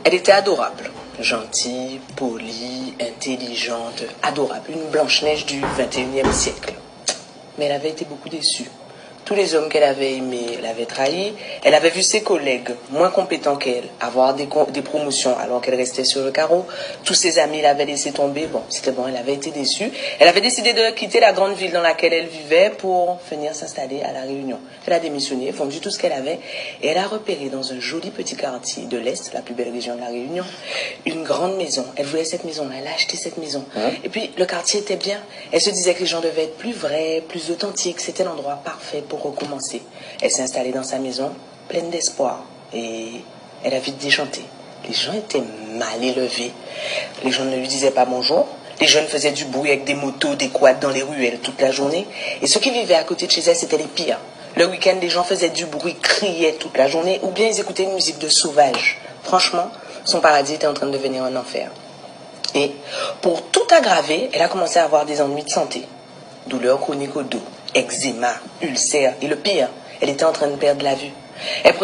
Elle était adorable, gentille, polie, intelligente, adorable, une Blanche-Neige du 21e siècle. Mais elle avait été beaucoup déçue. Tous les hommes qu'elle avait aimés l'avaient trahi. Elle avait vu ses collègues, moins compétents qu'elle, avoir des promotions alors qu'elle restait sur le carreau. Tous ses amis l'avaient laissé tomber. Bon, c'était bon, elle avait été déçue. Elle avait décidé de quitter la grande ville dans laquelle elle vivait pour venir s'installer à La Réunion. Elle a démissionné, vendu tout ce qu'elle avait, et elle a repéré dans un joli petit quartier de l'Est, la plus belle région de La Réunion, une grande maison. Elle voulait cette maison-là, elle a acheté cette maison. Et puis, le quartier était bien. Elle se disait que les gens devaient être plus vrais, plus authentiques. C'était l'endroit parfait pour recommencer. Elle s'est installée dans sa maison, pleine d'espoir, et elle a vite déchanté. Les gens étaient mal élevés. Les gens ne lui disaient pas bonjour. Les jeunes faisaient du bruit avec des motos, des quads dans les ruelles toute la journée. Et ceux qui vivaient à côté de chez elle, c'était les pires. Le week-end, les gens faisaient du bruit, criaient toute la journée, ou bien ils écoutaient une musique de sauvage. Franchement, son paradis était en train de devenir un enfer. Et pour tout aggraver, elle a commencé à avoir des ennuis de santé. Douleurs chroniques au dos, eczéma, ulcères, et le pire, elle était en train de perdre la vue. Elle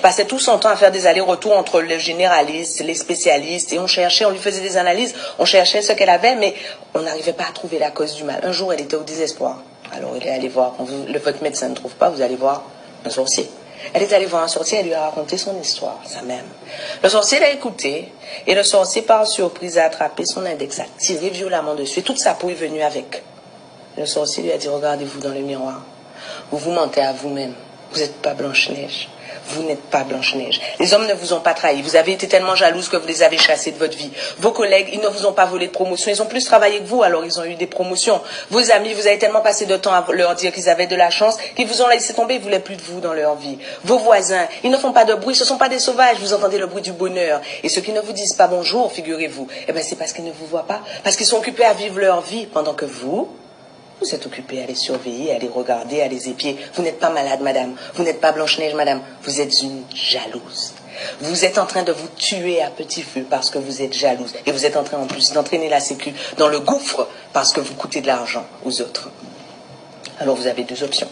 passait tout son temps à faire des allers-retours entre le généraliste, les spécialistes, et on lui faisait des analyses, on cherchait ce qu'elle avait, mais on n'arrivait pas à trouver la cause du mal. Un jour, elle était au désespoir. Alors, elle est allée voir, quand votre médecin ne trouve pas, vous allez voir un sorcier. Elle est allée voir un sorcier, elle lui a raconté son histoire, sa même. Le sorcier l'a écouté, et le sorcier, par surprise, a attrapé son index, a tiré violemment dessus, et toute sa peau est venue avec. Le sorcier lui a dit, regardez-vous dans le miroir. Vous vous mentez à vous-même. Vous n'êtes pas Blanche-Neige. Vous n'êtes pas Blanche-Neige. Les hommes ne vous ont pas trahi. Vous avez été tellement jalouse que vous les avez chassés de votre vie. Vos collègues, ils ne vous ont pas volé de promotion. Ils ont plus travaillé que vous, alors ils ont eu des promotions. Vos amis, vous avez tellement passé de temps à leur dire qu'ils avaient de la chance qu'ils vous ont laissé tomber. Ils ne voulaient plus de vous dans leur vie. Vos voisins, ils ne font pas de bruit. Ce ne sont pas des sauvages. Vous entendez le bruit du bonheur. Et ceux qui ne vous disent pas bonjour, figurez-vous, eh ben c'est parce qu'ils ne vous voient pas. Parce qu'ils sont occupés à vivre leur vie pendant que vous êtes occupé à les surveiller, à les regarder, à les épier. Vous n'êtes pas malade, madame. Vous n'êtes pas Blanche-Neige, madame. Vous êtes une jalouse. Vous êtes en train de vous tuer à petit feu parce que vous êtes jalouse. Et vous êtes en train en plus d'entraîner la sécu dans le gouffre parce que vous coûtez de l'argent aux autres. Alors vous avez deux options.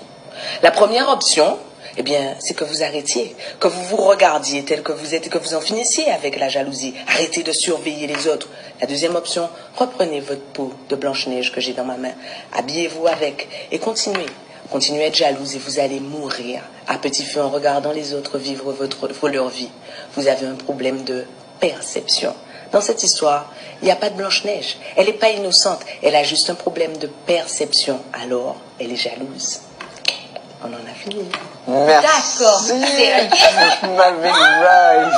La première option, eh bien, c'est que vous arrêtiez, que vous vous regardiez tel que vous êtes et que vous en finissiez avec la jalousie. Arrêtez de surveiller les autres. La deuxième option, reprenez votre peau de Blanche-Neige que j'ai dans ma main, habillez-vous avec et continuez. Continuez à être jalouse et vous allez mourir à petit feu en regardant les autres vivre leur vie. Vous avez un problème de perception. Dans cette histoire, il n'y a pas de Blanche-Neige. Elle n'est pas innocente. Elle a juste un problème de perception. Alors, elle est jalouse. On en a fini. Merci. D'accord. Malvin Bright.